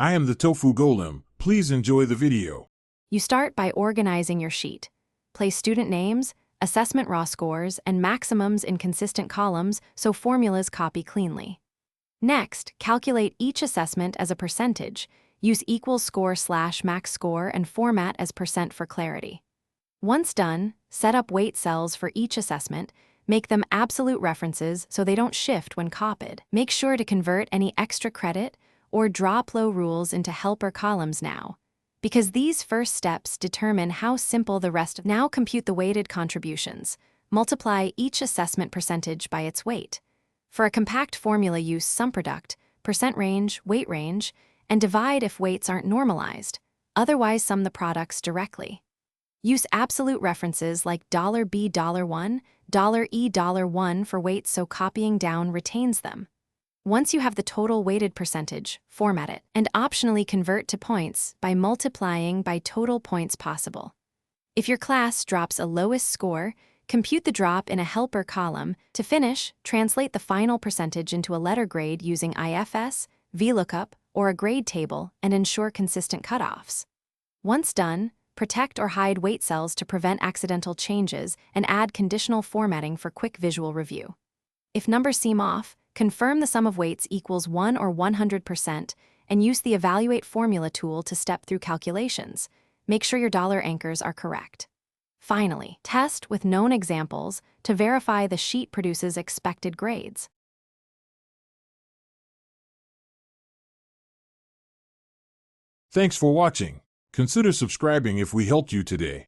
I am the Tofu Golem. Please enjoy the video. You start by organizing your sheet. Place student names, assessment raw scores, and maximums in consistent columns so formulas copy cleanly. Next, calculate each assessment as a percentage. Use equals score/max score and format as % for clarity. Once done, set up weight cells for each assessment. Make them absolute references so they don't shift when copied. Make sure to convert any extra credit or drop low rules into helper columns now, because these first steps determine how simple the rest of. Now compute the weighted contributions. Multiply each assessment percentage by its weight. For a compact formula, use SumProduct, percent range, weight range, and divide if weights aren't normalized. Otherwise, sum the products directly. Use absolute references like $B$1, $E$1 for weights so copying down retains them. Once you have the total weighted percentage, format it, and optionally convert to points by multiplying by total points possible. If your class drops a lowest score, compute the drop in a helper column. To finish, translate the final percentage into a letter grade using IFS, VLOOKUP, or a grade table and ensure consistent cutoffs. Once done, protect or hide weight cells to prevent accidental changes and add conditional formatting for quick visual review. If numbers seem off, confirm the sum of weights equals 1 or 100% and use the Evaluate Formula tool to step through calculations. Make sure your dollar anchors are correct. Finally, test with known examples to verify the sheet produces expected grades. Thanks for watching. Consider subscribing if we helped you today.